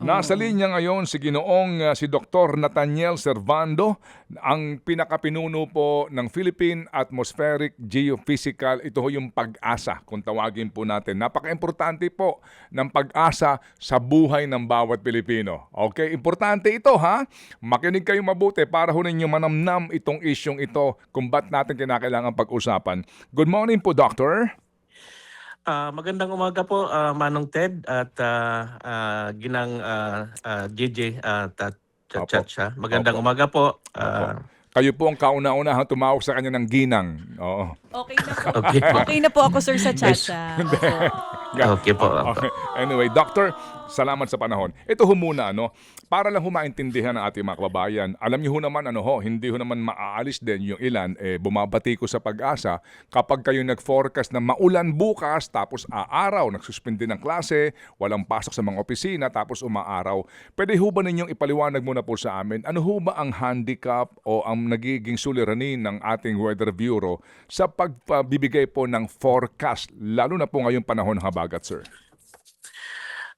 Nasa Mm. linya ngayon si si Dr. Nathaniel Servando, ang pinakapinuno po ng Philippine Atmospheric Geophysical. Ito ho yung pag-asa kung tawagin po natin. Napaka-importante po ng pag-asa sa buhay ng bawat Pilipino. Okay, importante ito ha. Makinig kayo mabuti para ho ninyo manamnam itong isyong ito kung ba't natin kinakailangan pag-usapan. Good morning po, Doctor. Magandang umaga po, Manong Ted at Ginang JJ at Opo. Chacha. Magandang Opo. umaga po. Opo. Kayo po ang kauna-unahang tumawag sa kanya ng ginang. Oo. Okey na po. Okay po. Okey na po ako, sir, sa Yes. Chacha. Hindi. Opo. Okay po. Okay. Anyway, Doctor, salamat sa panahon. Ito ho muna, ano, para lang humaintindihan ng ating mga kababayan. Alam niyo ho naman, ano ho, hindi ho naman maaalis din yung ilan, bumabati ko sa pag-asa kapag kayo nag-forecast na maulan bukas, tapos aaraw, nagsuspindi ng klase, walang pasok sa mga opisina, tapos umaaraw. Pwede ho ba ninyong ipaliwanag muna po sa amin, ano ho ba ang handicap o ang nagiging suliranin ng ating Weather Bureau sa pagbibigay po ng forecast, lalo na po ngayong panahon ng habagat, sir?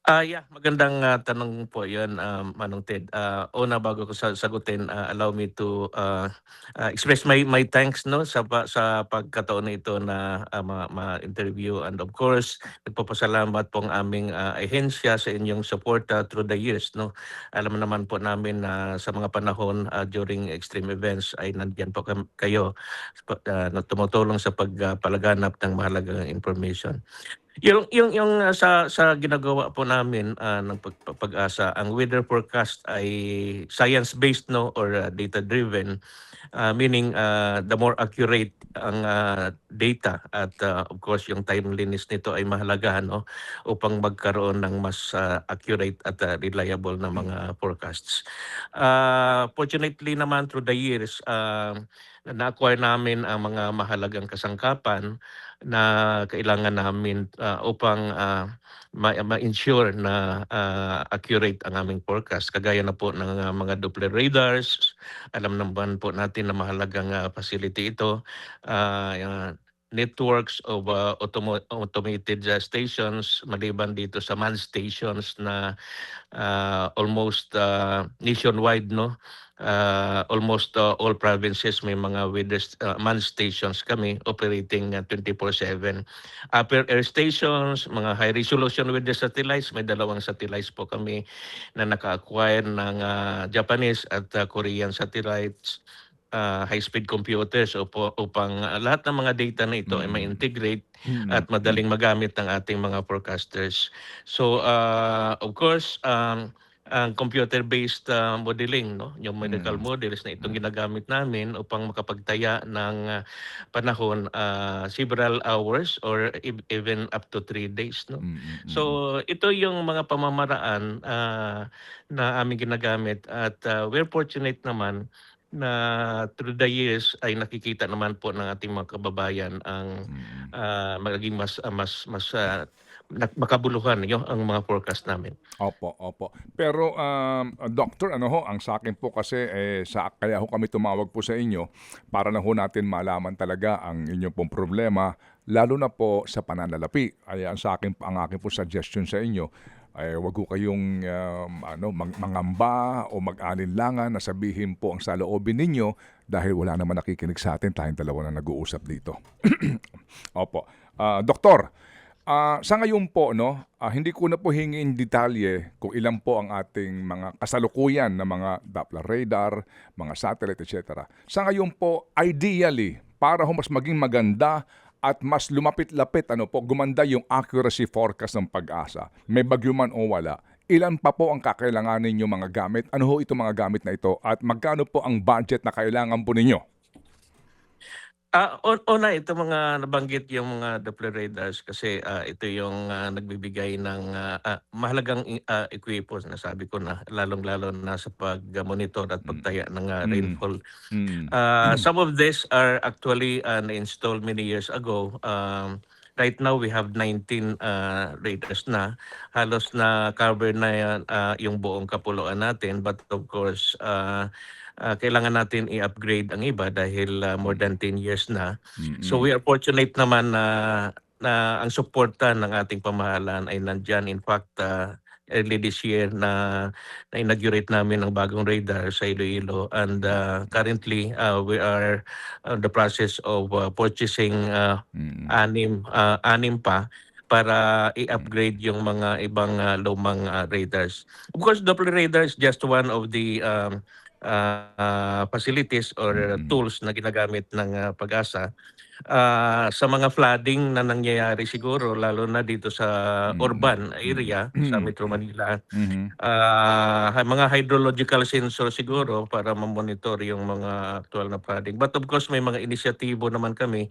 Yeah, magandang tanong po 'yun, Manong Ted. Una bago ko sagutin, allow me to express my thanks no sa pagkataon na ito na ma-interview, and of course nagpapasalamat po ang aming ahensya sa inyong suporta through the years no. Alam naman po namin na sa mga panahon during extreme events ay nandiyan po kayo na tumutulong sa pagpalaganap ng mahalagang information. Sa ginagawa po namin ng pag-asa, ang weather forecast ay science-based no or data-driven, meaning the more accurate ang data at of course yung timeliness nito ay mahalaga no upang magkaroon ng mas accurate at reliable na mga forecasts. Fortunately naman through the years, na-acquire namin ang mga mahalagang kasangkapan na kailangan namin upang ma-ensure na accurate ang aming forecast. Kagaya na po ng mga Doppler radars, alam naman po natin na mahalagang facility ito. Networks of automated stations, maliban dito sa manned stations na almost nationwide no. Almost all provinces may mga manned stations kami operating 24/7. Upper air stations, mga high resolution weather satellites, may dalawang satellites po kami na naka-acquire ng Japanese at Korean satellites. High-speed computers upang lahat ng mga data na ito ay ma-integrate at madaling magamit ng ating mga forecasters. So, of course, ang computer-based modeling, no? Yung medical models na itong ginagamit namin upang makapagtaya ng panahon several hours or even up to 3 days. No? So, ito yung mga pamamaraan na aming ginagamit at we're fortunate naman na through the years ay nakikita naman po ng ating mga kababayan ang magiging mas makabuluhan ang mga forecast namin. Opo, opo. Pero doctor, ano ho, ang sa akin po kasi kaya ho kami tumawag po sa inyo para lang ho natin malaman talaga ang inyong pong problema, lalo na po sa pananalapi. Ay ang akin po suggestion sa inyo ay wag ko kayong mangamba o mag-alinlangan na sabihin po ang saloobin ninyo dahil wala naman nakikinig sa atin, tayong dalawa na nag-uusap dito. Opo. Doktor, sa ngayon po, no, hindi ko na po hingin detalye kung ilan po ang ating mga kasalukuyan na mga Doppler radar, mga satellite, etc. Sa ngayon po, ideally, para ho mas maging maganda at mas lumapit-lapit, gumanda yung accuracy forecast ng pag-asa, may bagyo man o wala, ilan pa po ang kakailanganin ninyo mga gamit? Ano ho itong mga gamit na ito? At magkano po ang budget na kailangan po ninyo? Una ito mga nabanggit yung mga Doppler radars kasi ito yung nagbibigay ng mahalagang ekwipo na sabi ko na lalong-lalo na sa pag-monitor at pagtaya ng rainfall. Some of these are actually na-installed many years ago. Right now we have 19 radars na. Halos na cover na yan, yung buong kapuluan natin, but of course kailangan natin i-upgrade ang iba dahil more than 10 years na. So we are fortunate naman na ang suporta ng ating pamahalaan ay nandyan. In fact, early this year na inaugurate namin ang bagong radar sa Iloilo, and currently we are on the process of purchasing Mm. anim pa para i-upgrade yung mga ibang lumang radars. Of course, Doppler radar is just one of the facilities or Mm. tools na ginagamit ng PAGASA sa mga flooding na nangyayari siguro, lalo na dito sa Mm. urban area sa Metro Manila. Mhm. Mga hydrological sensor siguro para ma-monitor yung mga actual na flooding. But of course, may mga inisyatibo naman kami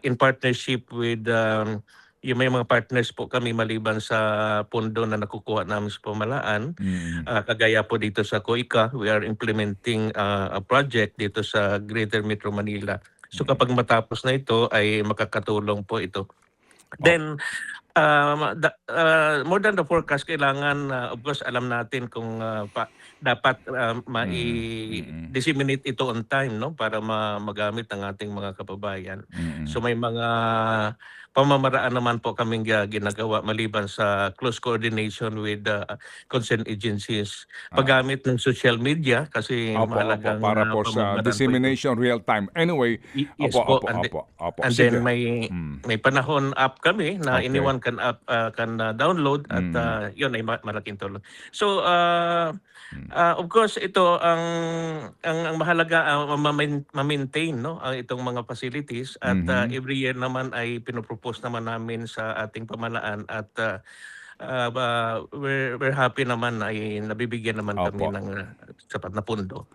in partnership with may mga partners po kami maliban sa pondo na nakukuha namin sa pamahalaan. Mm. Kagaya po dito sa COICA, we are implementing a project dito sa Greater Metro Manila. So kapag matapos na ito ay makakatulong po ito. Then more than the forecast, kailangan of course alam natin kung dapat Mm. disseminate ito on time, no, para magamit ng ating mga kababayan. Mm. So may mga pamamaraan naman po kaming ginagawa maliban sa close coordination with concerned agencies. Paggamit ng social media kasi Opo, mahalagang para po sa pamamaraan po ito. dissemination real time. Anyway, Yes opo, po, opo, opo, opo. and then Sige. may panahon app kami na Okay. anyone can download at yun ay malaking tulong. So of course ito ang mahalaga ma-maintain, no, ang itong mga facilities, at every year naman ay pinopropose naman namin sa ating pamahalaan, at we're happy naman ay nabibigyan naman kami Opo. ng sapat na pundo.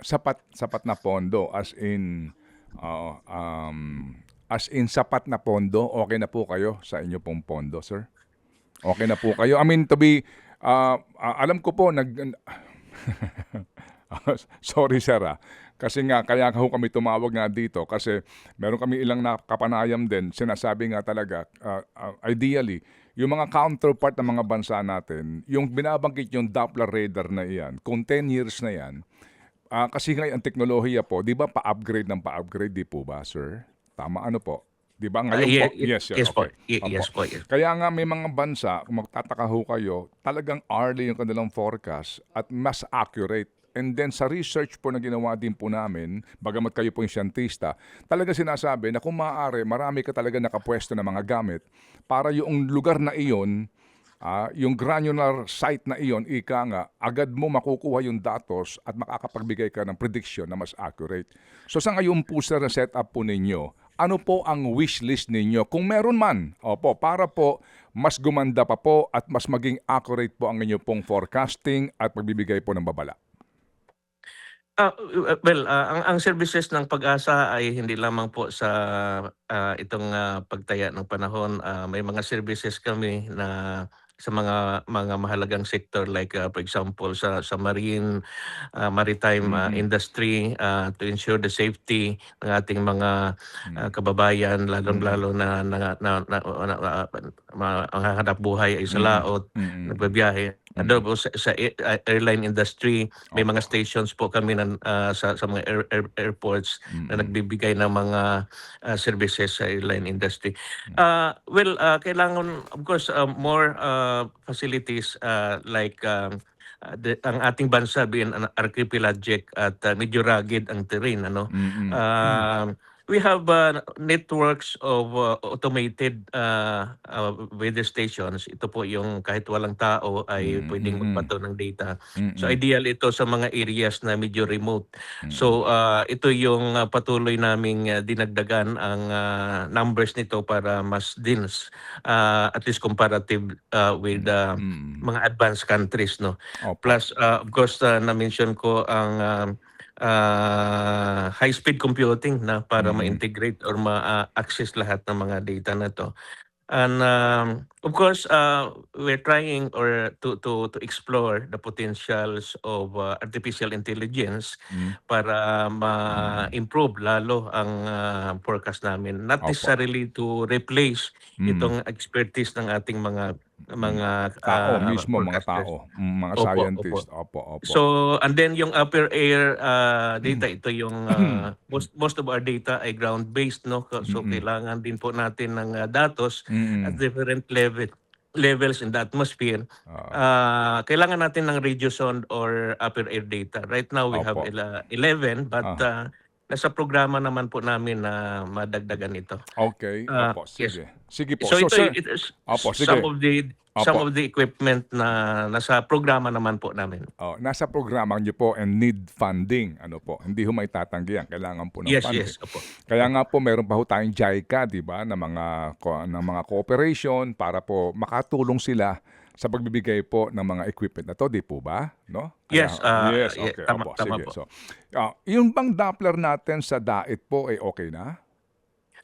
Sapat na pondo as in sapat na pondo, okay na po kayo sa inyo pong pondo, sir? Okay na po kayo? I mean, to be, alam ko po, sorry, sir, kasi nga, kaya ho kami tumawag nga dito kasi meron kami ilang nakapanayam din, sinasabi nga talaga, ideally, yung mga counterpart ng mga bansa natin, yung binabanggit yung Doppler radar na iyan, kung 10 years na yan, kasi ngayon ang teknolohiya po, di ba pa-upgrade ng pa-upgrade, di po ba, sir? Tama, ano po? Di ba ngayon po? Yes, sir. Yes po. Okay. Yes Opo. po. Yes. Kaya nga may mga bansa, kung magtataka ho kayo, talagang early yung kanilang forecast at mas accurate. And then sa research po na ginawa din po namin, bagamat kayo po yung siyentista, talaga sinasabi na kung maaari, marami ka talaga nakapwesto na mga gamit para yung lugar na iyon, yung granular site na iyon, ika nga, agad mo makukuha yung datos at makakapagbigay ka ng prediction na mas accurate. So sa ngayon po, sir, na setup po ninyo, ano po ang wish list ninyo? Kung meron man, opo, para po mas gumanda pa po at mas maging accurate po ang inyo pong forecasting at pagbibigay po ng babala. Ang services ng PAGASA ay hindi lamang po sa itong pagtaya ng panahon. May mga services kami na sa mga mahalagang sector, like for example sa maritime industry, to ensure the safety ng ating mga kababayan, lalong-lalo na hanap buhay ay sa laot, nagbabiyahe. Sa airline industry, may mga stations po kami sa mga airports na nagbibigay ng mga services sa airline industry. Kailangan of course more facilities, like ang ating bansa being an archipelagic at medyo rugged ang terrain, ano. We have networks of automated weather stations. Ito po yung kahit walang tao ay pwedeng magbato ng data. So ideal ito sa mga areas na medyo remote. So ito yung patuloy naming dinagdagan ang numbers nito para mas dense, at least comparative with mga advanced countries, no. Opo. Plus of course na-mention ko ang high-speed computing na para ma-integrate or ma-access lahat ng mga data na to. And of course, we're trying to explore the potentials of artificial intelligence para ma-improve lalo ang forecast namin. Not Opo. necessarily to replace itong expertise ng ating mga Tao mismo, mga forecasters. tao, mga Opo. scientist. Opo. So, and then yung upper air data, ito yung most of our data ay ground-based, no? So, kailangan din po natin ng datos at different level levels in the atmosphere, Oo. kailangan natin ng radio sound or upper air data. Right now we have Opo. 11, but Ah, nasa programa naman po namin na madagdagan ito. okey. Opo, Yes. sige. Sige po. So So ito sir it is opo, some sige. of Opo. the equipment na nasa programa naman po namin. Oh, nasa programa niyo po and need funding, ano po, hindi ho maitatanggi yan, kailangan po ng Yes, funding. yes, opo. Kaya nga po meron pa ho tayong JICA, 'di ba, na mga cooperation para po makatulong sila sa pagbibigay po ng mga equipment na 'to, 'di po ba, no? Yes, Yes, okay, tama, opo, tama sige. po. So, yung bang Doppler natin sa DAIT po, eh, okey na?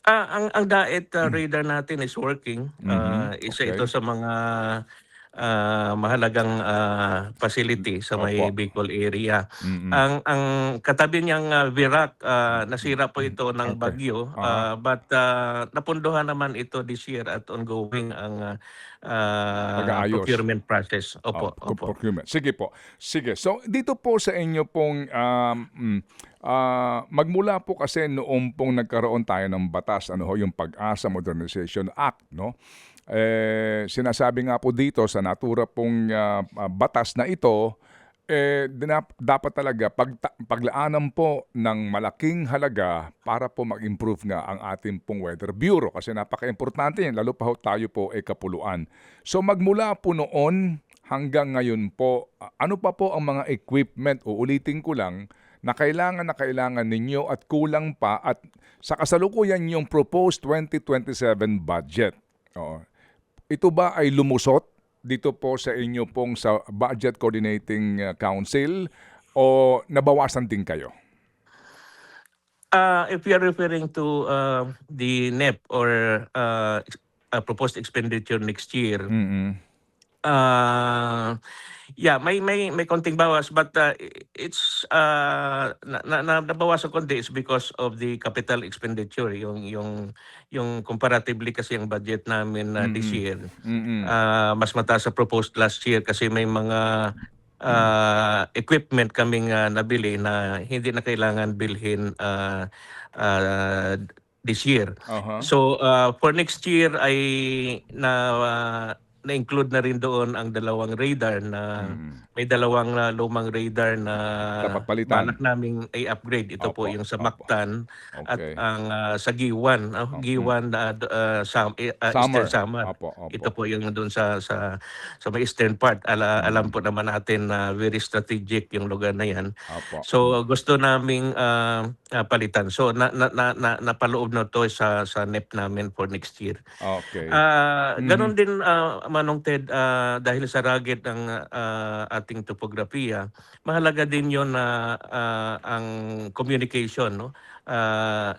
Ang DAET radar natin is working. Isa ito Okey. sa mga mahalagang facility sa may Opo. Bicol area. Mm. Ang katabi niyang Virac, nasira po ito ng Okey. bagyo, Uh-huh. but napunduhan naman ito this year at ongoing ang Pag-aayos. procurement process. Oh, Opo, opo. procurement. Sige po. Sige. So, dito po sa inyo pong, magmula po kasi noong pong nagkaroon tayo ng batas, ano ho, yung Pag-asa Modernization Act, no? Eh, sinasabi nga po dito sa natura pong batas na ito, eh, dapat talaga paglaanan po ng malaking halaga para po mag-improve nga ang ating pong Weather Bureau kasi napaka-importante yan, lalo pa ho tayo po ay kapuluan. So magmula po noon hanggang ngayon po, ano pa po ang mga equipment, uulitin ko lang, na kailangan ninyo at kulang pa at sa kasalukuyan yung proposed 2027 budget. Oo. Ito ba ay lumusot dito po sa inyo pong sa Budget Coordinating Council o nabawasan din kayo? If you are referring to the NEP or proposed expenditure next year, Mm. yeah, may konting bawas, but it's nabawasan konti is because of the capital expenditure, yung comparatively kasi ang budget namin this Mm. year Mm. mas mataas sa proposed last year kasi may mga equipment kaming nabili na hindi na kailangan bilhin this year. Aha. So for next year ay na-include na rin doon ang dalawang radar na Mm. may dalawang lumang radar na Dapat palitan. balak naming i-upgrade. Ito po Opo, yung sa opo. Mactan at Okay. ang sa Giwan, Giwan Summer. Eastern Samar. Opo, opo. Ito po yung doon sa may eastern part. Alam po naman natin na very strategic yung lugar na yan. Opo. So gusto naming palitan. So napaloob na to sa NEP namin for next year. Okay. Ganon din Manong Ted, dahil sa rugged ng ating topografiya, mahalaga din yon na ang communication, no,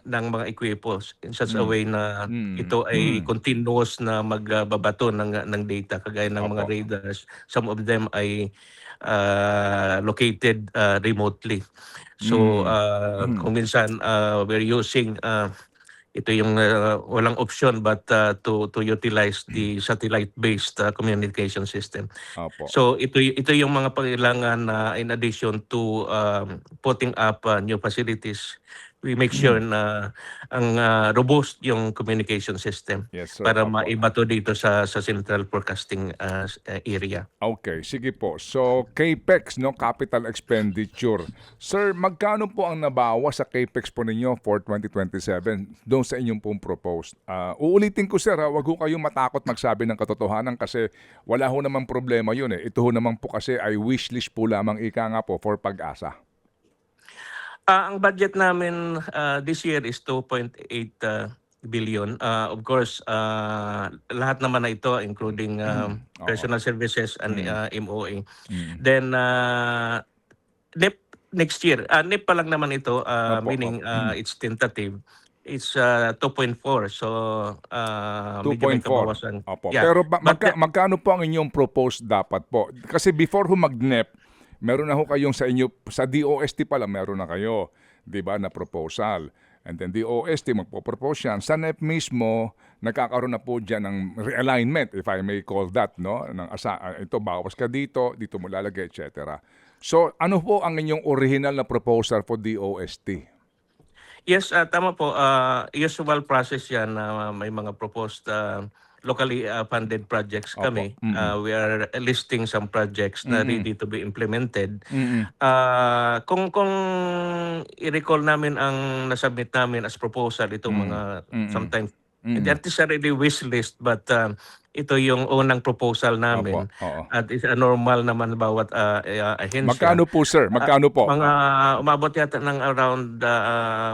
ng mga equipos in such a way na ito ay continuous na magbabato ng data kagaya ng mga Opo. radars. Some of them ay located remotely. So kung minsan we're using ito yung walang option but to utilize the satellite-based communication system. Opo. So ito yung mga pangailangan na in addition to putting up new facilities, we make sure na ang robust yung communication system Yes, sir. para Opo. maibato dito sa central forecasting area. Okay, sige po. So, CAPEX, no, capital expenditure. Sir, magkano po ang nabawas sa CAPEX po ninyo for 2027 doon sa inyong pong proposed? Uulitin ko, sir, wag ho kayong matakot magsabi ng katotohanan kasi wala ho naman problema yun eh. Ito ho naman po kasi ay wishlist po lamang ika nga po for Pag-asa. Ang budget namin this year is 2.8 billion. Of course, lahat naman na ito including personal services and MOA. Then NEP next year, NEP pa lang naman ito, meaning it's tentative. It's 2.4. So medyo may 2.4. kabawasan. Opo. Yeah. Pero But magkano po ang inyong proposed dapat po? Kasi before ho mag-NEP, meron na ho kayong sa inyo, sa DOST pala meron na kayo, 'di ba, na proposal. And then DOST magpo-propose yan. Sa NEP mismo, nagkakaroon na po dyan ng realignment, if I may call that, no? Ito, bawas ka dito, dito mo lalagay, etc. So, ano po ang inyong original na proposal for DOST? yes, tama po. Usual process yan na may mga proposed locally funded projects Opo. kami. We are listing some projects na ready to be implemented. Mm. Kung i-recall namin ang nasubmit namin as proposal itong mga sometimes hindi necessarily wish list, but ito yung unang proposal Opo, namin oo. at is a normal naman bawat ahensya. Magkano po, sir? Magkano po? Mga umabot yata ng around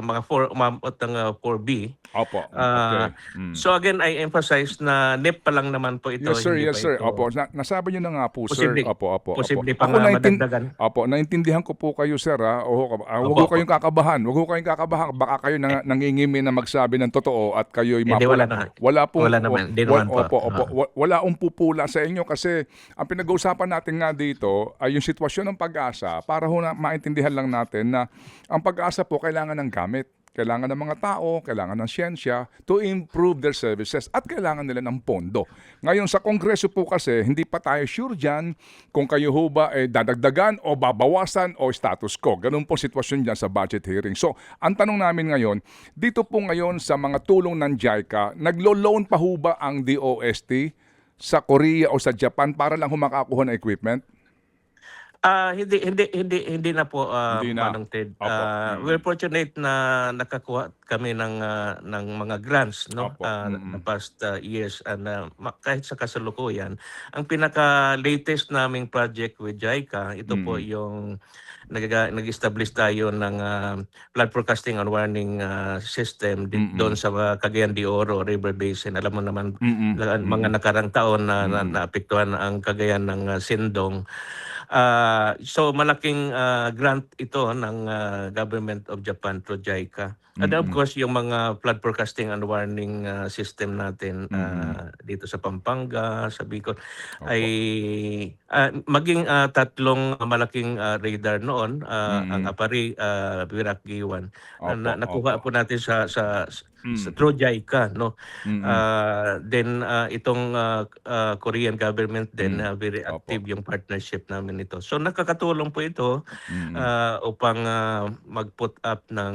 mga 4, umabot ng 4B. Opo, okay. So again, I emphasize na NEP pa lang naman po ito, Yes, sir. hindi Yes, pa sir. Opo, ito nasabi niyo na nga po, sir. posible, Opo, opo, opo. posible pang Ako madagdagan. Opo, naintindihan ko po kayo, sir. Huwag Opo, ho kayong kakabahan. Huwag ho kayong kakabahan. Baka kayo nangingimi na magsabi ng totoo at kayo'y Hindi, mapula. wala naman. Wala pong, Wala naman. Hindi naman po. opo, opo. Wala pong pupula sa inyo kasi ang pinag-uusapan natin nga dito ay yung sitwasyon ng pag-asa para ho na maintindihan lang natin na ang pag-asa po kailangan ng gamit. Kailangan ng mga tao, kailangan ng siyensya to improve their services at kailangan nila ng pondo. Ngayon sa Kongreso po kasi, hindi pa tayo sure dyan kung kayo ho ba dadagdagan o babawasan o status quo. Ganun po sitwasyon dyan sa budget hearing. So, ang tanong namin ngayon, dito po ngayon sa mga tulong ng JICA, naglo-loan pa ho ba ang DOST sa Korea o sa Japan para lang humakakuha ng equipment? Hindi na po, Hindi na. Manong Ted. Opo. We're fortunate na nakakuha kami ng mga grants, no, Opo. the past years, and kahit sa kasalukuyan. Ang pinaka-latest naming project with JICA, ito po yung nag-establish tayo ng flood forecasting and warning system doon sa Cagayan de Oro River Basin. Alam mo naman, mga nakarang taon na naapektuhan ang Cagayan ng Sindong. So malaking grant ito ng Government of Japan through JICA. And of course, yung mga flood forecasting and warning system natin dito sa Pampanga, sa Bicol, ay maging tatlong malaking radar noon, ang APARI, Birak Giwan. Nakuha po natin sa through JICA, no. Then itong Korean government din, very active yung partnership namin ito. So nakakatulong po ito upang mag-put up ng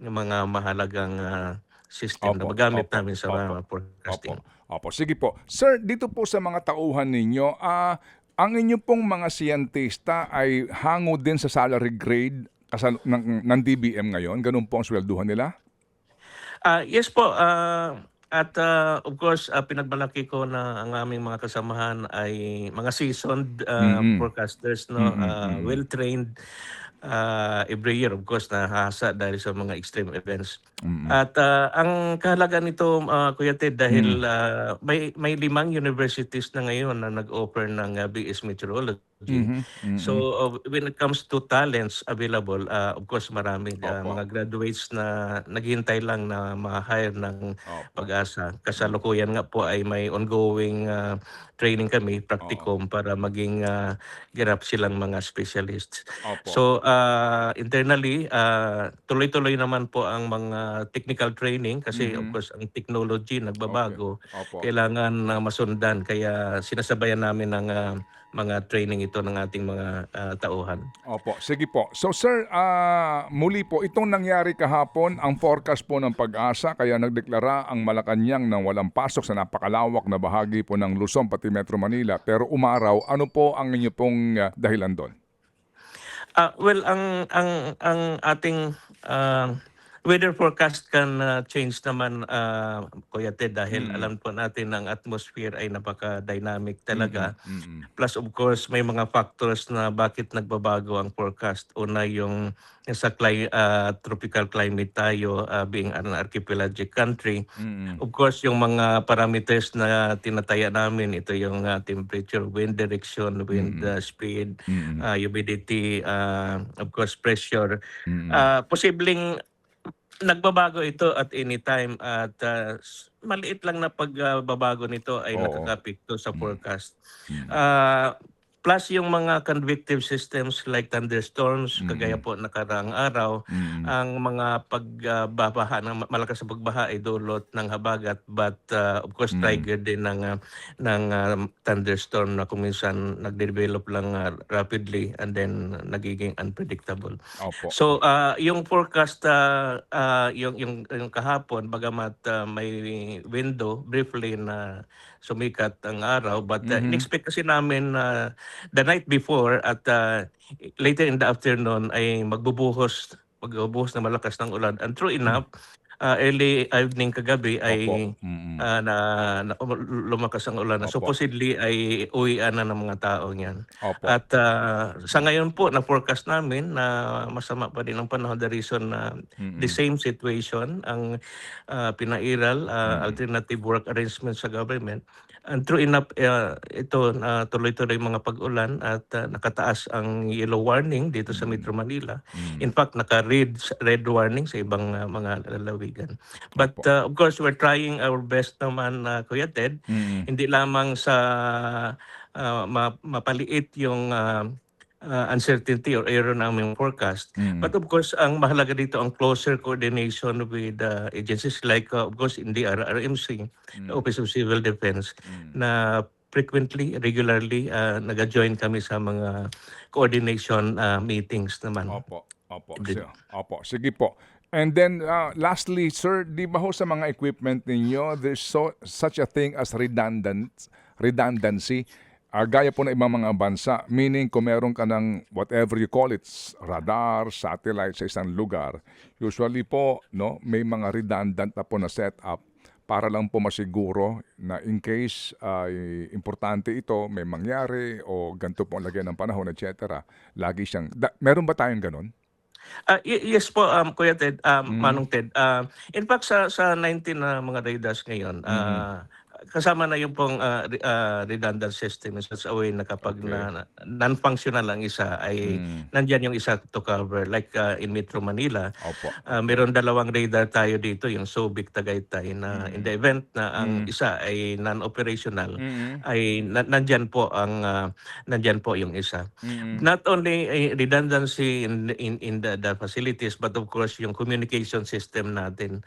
mga mahalagang system na magamit namin sa forecasting. Opo, sige po. Sir, dito po sa mga tauhan ninyo, ang inyo pong mga siyentista ay hango din sa salary grade ng DBM ngayon? Ganun po ang swelduhan nila? Yes po. At of course, pinagmalaki ko na ang aming mga kasamahan ay mga seasoned forecasters, no, well-trained. Every year, of course, nahasa dahil sa mga extreme events. At ang kahalaga nito, Kuya Ted, dahil may 5 universities na ngayon na nag-offer ng BS Meteorology. So when it comes to talents available, of course marami mga graduates na naghihintay lang na ma-hire ng Pag-asa. Kasalukuyan nga po ay may ongoing training kami, practicum, para maging ganap silang mga specialists. So internally, tuloy-tuloy naman po ang mga technical training kasi of course ang technology nagbabago. Kailangan masundan, kaya sinasabayan namin ng mga training ito ng ating mga tauhan. Opo, sige po. So sir, muli po, itong nangyari kahapon, ang forecast po ng Pag-asa, kaya nagdeklara ang Malacanang ng walang pasok sa napakalawak na bahagi po ng Luzon pati Metro Manila. Pero umaraw, ano po ang inyo pong dahilan doon? Well, ang ating weather forecast can change naman, Kuya Ted, dahil alam po natin ang atmosphere ay napaka-dynamic talaga. Plus of course, may mga factors na bakit nagbabago ang forecast. Una yung sa tropical climate tayo, being an archipelagic country. Of course, yung mga parameters na tinataya namin, ito yung temperature, wind direction, wind speed, humidity, of course pressure. Posibleng nagbabago ito at any time, at maliit lang na pagbabago nito ay nakakapekto sa forecast. plus yung mga convective systems like thunderstorms, kagaya po nakaraang araw, Mm. ang mga pagbabaha, malakas na pagbaha ay dulot ng habagat, but of course triggered din ng thunderstorm na kung minsan nagde-develop lang rapidly and then nagiging unpredictable. Opo. So yung forecast yung kahapon, bagamat may window briefly na sumikat ang araw, but in-expect kasi namin the night before at later in the afternoon ay magbubuhos na malakas ng ulan, and true enough early evening kagabi ay Opo. Mm. lumakas ang ulan na Opo. supposedly ay uwian na ng mga tao niyan. Opo. At sa ngayon po na forecast namin na masama pa din ang panahon, the reason na the same situation ang pinairal, alternative work arrangements sa government. And true enough, ito tuloy-tuloy mga pag-ulan at nakataas ang yellow warning dito sa Metro Manila. In fact, naka-red warning sa ibang mga lalawigan. But Opo. of course, we're trying our best naman, Kuya Ted, hindi lamang sa mapaliit yung uncertainty or error ng aming forecast. But of course, ang mahalaga dito ang closer coordination with agencies like of course in the RRMC, the Office of Civil Defense, na frequently, regularly nag-join kami sa mga coordination meetings naman. Opo. Opo. Opo. Sige po. And then lastly, sir, di ba ho sa mga equipment ninyo, there's such a thing as redundancy? Gaya po ng ibang mga bansa, meaning kung meron ka ng whatever you call it, radar, satellite sa isang lugar, usually po no, may mga redundant na po na setup para lang po masiguro na in case importante ito, may mangyari o ganito po ang lagay ng panahon, etc. Lagi siyang, meron ba tayong ganon? Yes po, Kuya Ted, Manong Ted. In fact, sa 19 na mga radars ngayon, kasama na yung pong redundant system in such a way na kapag non-functional ang isa ay nandyan yung isa to cover. Like in Metro Manila, Opo. meron dalawang radar tayo dito, yung Subic Tagaytay, na in the event na ang isa ay non-operational, ay nandyan po yung isa. Not only redundancy in the facilities, but of course yung communication system natin.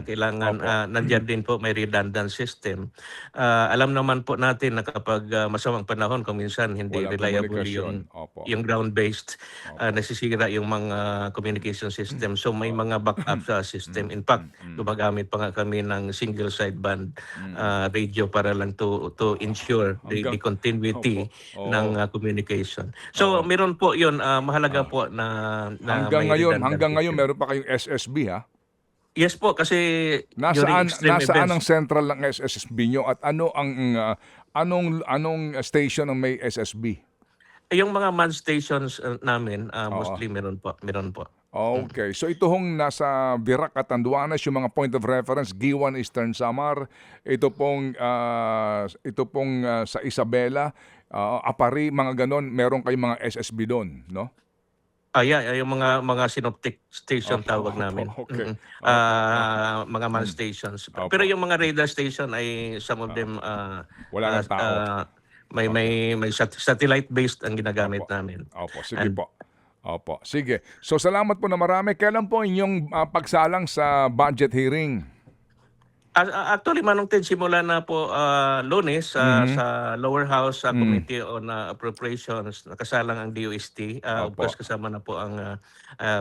Kailangan nandyan din po may redundant system. Alam naman po natin na kapag masamang panahon, kung minsan hindi Walang reliable komunikasyon. Opo. yung ground-based, nasisira yung mga communication system. So may mga backup system. In fact, gumagamit pa nga kami ng single sideband radio para lang to ensure the continuity ng communication. So meron po yun, mahalaga po na Hanggang may ngayon, redundant system. meron pa kayong SSB ha? Yes po, kasi during extreme Nasaan ang events, central ng SSB nyo at ano ang anong station ang may SSB? yung mga man stations namin, mostly meron po. Okay. So ito hong nasa Virac at Anduanas, yung mga point of reference, Giwan, Eastern Samar, ito pong sa Isabela, Apari, mga ganon, meron kayong mga SSB doon, no? Yung mga synoptic station tawag namin. Okay. Mga man stations. Pero yung mga radar station ay some of them Wala ng tao. may satellite based ang ginagamit namin. Opo, sige po. Opo, sige. So salamat po na marami. Kailan po inyong pagsalang sa budget hearing? Actually, Manong Ted, simula na po Lunes sa lower house Committee on Appropriations, nakasalang ang DOST. Of Opo. course, kasama na po ang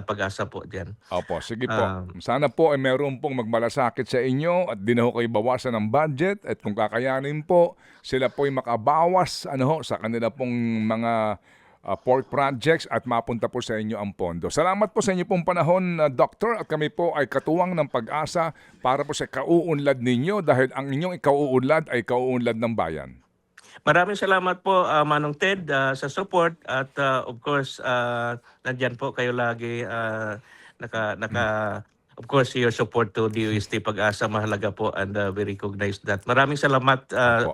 Pag-asa po dyan. Opo, sige po. Sana po ay meron pong magmalasakit sa inyo at di na ho kayo bawasan ng budget at kung kakayanin po, sila po ay makabawas sa kanila pong mga pork projects at mapunta po sa inyo ang pondo. Salamat po sa inyo pong panahon, Doctor, at kami po ay katuwang ng Pag-asa para po sa kauunlad ninyo dahil ang inyong ikauunlad ay kauunlad ng bayan. Maraming salamat po, Manong Ted, sa support at of course, nandyan po kayo lagi. Of course, your support to DOST Pag-asa mahalaga po and we recognize that. Maraming salamat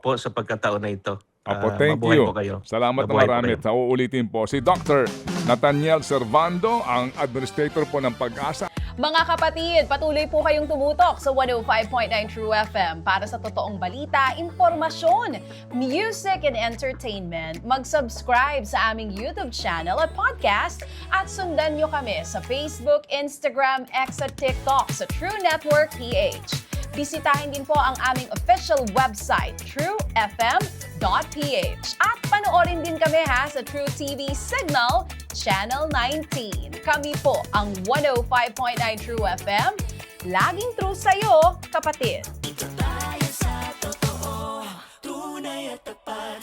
po sa pagkataon na ito. Apo, thank Mabuhay you. po kayo. Salamat na Mabuhay po marami. kayo. Sa uulitin po, si Dr. Nathaniel Servando, ang administrator po ng Pag-asa. Mga kapatid, patuloy po kayong tumutok sa 105.9 True FM para sa totoong balita, impormasyon, music and entertainment. Mag-subscribe sa aming YouTube channel at podcast at sundan nyo kami sa Facebook, Instagram, X at TikTok sa True Network PH. Bisitahin din po ang aming official website, truefm.ph. At panoorin din kami sa True TV Signal, Channel 19. Kami po ang 105.9 True FM. Laging true sa'yo, kapatid.